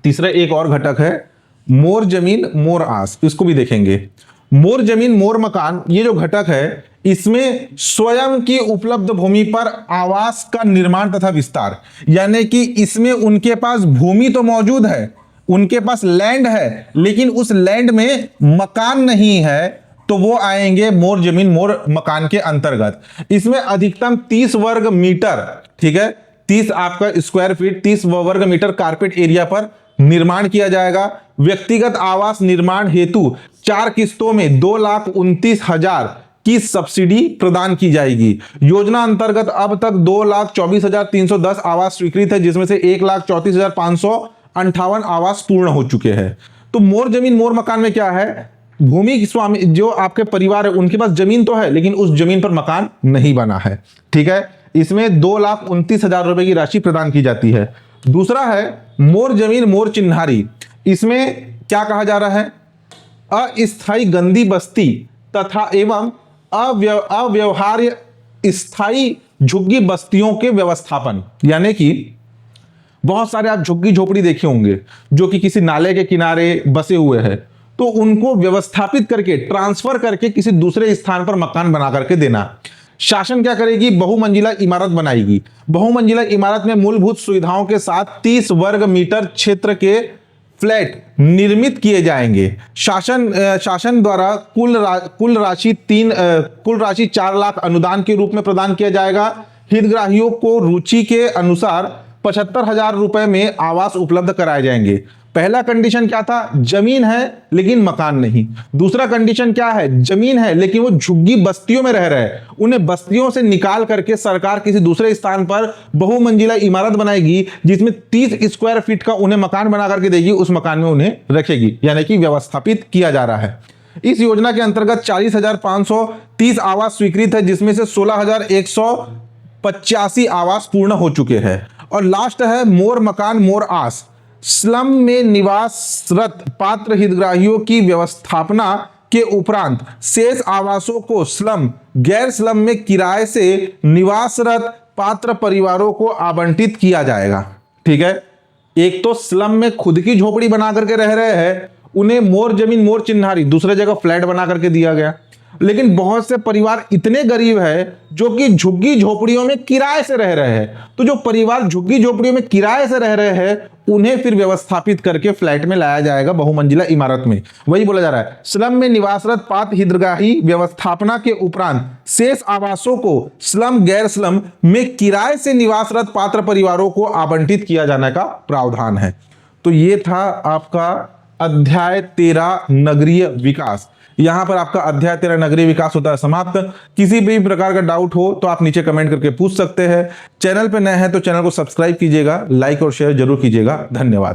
तीसरा एक और घटक है मोर जमीन मोर आस, इसको भी देखेंगे। मोर जमीन मोर मकान ये जो घटक है, इसमें स्वयं की उपलब्ध भूमि पर आवास का निर्माण तथा विस्तार, यानी कि इसमें उनके पास भूमि तो मौजूद है, उनके पास लैंड है, लेकिन उस लैंड में मकान नहीं है, तो वो आएंगे मोर जमीन मोर मकान के अंतर्गत। इसमें अधिकतम 30 वर्ग मीटर, ठीक है, 30 आपका स्क्वायर फीट, 30 वर्ग मीटर कारपेट एरिया पर निर्माण किया जाएगा। व्यक्तिगत आवास निर्माण हेतु 4 किस्तों में 2,29,000 की सब्सिडी प्रदान की जाएगी। योजना अंतर्गत अब तक 2,24,310 आवास स्वीकृत है, जिसमें से 1,34,558 आवास पूर्ण हो चुके हैं। तो मोर जमीन मोर मकान में क्या है, भूमि की स्वामी जो आपके परिवार है उनके पास जमीन तो है, लेकिन उस जमीन पर मकान नहीं बना है, ठीक है। इसमें 2,29,000 रुपए की राशि प्रदान की जाती है। दूसरा है मोर जमीन मोर चिन्हारी, इसमें क्या कहा जा रहा है, अस्थायी गंदी बस्ती तथा एवं अव्यवहार्य स्थायी झुग्गी बस्तियों के व्यवस्थापन, यानी कि बहुत सारे आप झुग्गी झोपड़ी देखे होंगे जो कि किसी नाले के किनारे बसे हुए हैं, तो उनको व्यवस्थापित करके ट्रांसफर करके किसी दूसरे स्थान पर मकान बना करके देना। शासन क्या करेगी, बहुमंजिला इमारत बनाएगी। बहुमंजिला इमारत में मूलभूत सुविधाओं के साथ 30 वर्ग मीटर क्षेत्र के फ्लैट निर्मित किए जाएंगे। शासन द्वारा कुल राशि 4 लाख अनुदान के रूप में प्रदान किया जाएगा। हितग्राहियों को रुचि के अनुसार 75,000 रुपए में आवास उपलब्ध कराए जाएंगे। पहला कंडीशन क्या था, जमीन है लेकिन मकान नहीं। दूसरा कंडीशन क्या है, जमीन है लेकिन वो झुग्गी बस्तियों में रह रहे हैं, उन्हें बस्तियों से निकाल करके सरकार किसी दूसरे स्थान पर बहुमंजिला इमारत बनाएगी, जिसमें 30 स्क्वायर फीट का उन्हें मकान बना करके देगी, उस मकान में उन्हें रखेगी, यानी कि व्यवस्थापित किया जा रहा है। इस योजना के अंतर्गत 40,530 आवास स्वीकृत है, जिसमें से 16,185 आवास पूर्ण हो चुके हैं। और लास्ट है मोर मकान मोर आस, स्लम में निवासरत पात्र हितग्राहियों की व्यवस्थापना के उपरांत शेष आवासों को स्लम गैर स्लम में किराए से निवासरत पात्र परिवारों को आवंटित किया जाएगा, ठीक है। एक तो स्लम में खुद की झोपड़ी बना करके रह रहे हैं, उन्हें मोर जमीन मोर चिन्हारी दूसरे जगह फ्लैट बना करके दिया गया, लेकिन बहुत से परिवार इतने गरीब है जो कि झुग्गी झोपड़ियों में किराए से रह रहे हैं। तो जो परिवार झुग्गी झोपड़ियों में किराए से रह रहे हैं उन्हें फिर व्यवस्थापित करके फ्लैट में लाया जाएगा बहुमंजिला इमारत में। वही बोला जा रहा है, स्लम में निवासरत पात्र हितग्राही व्यवस्थापना के उपरांत शेष आवासों को स्लम गैर स्लम में किराए से निवासरत पात्र परिवारों को आवंटित किया जाने का प्रावधान है। तो ये था आपका अध्याय 13 नगरीय विकास। यहां पर आपका अध्याय 13 नगरीय विकास होता है समाप्त। किसी भी प्रकार का डाउट हो तो आप नीचे कमेंट करके पूछ सकते हैं। चैनल पे नए हैं तो चैनल को सब्सक्राइब कीजिएगा, लाइक और शेयर जरूर कीजिएगा। धन्यवाद।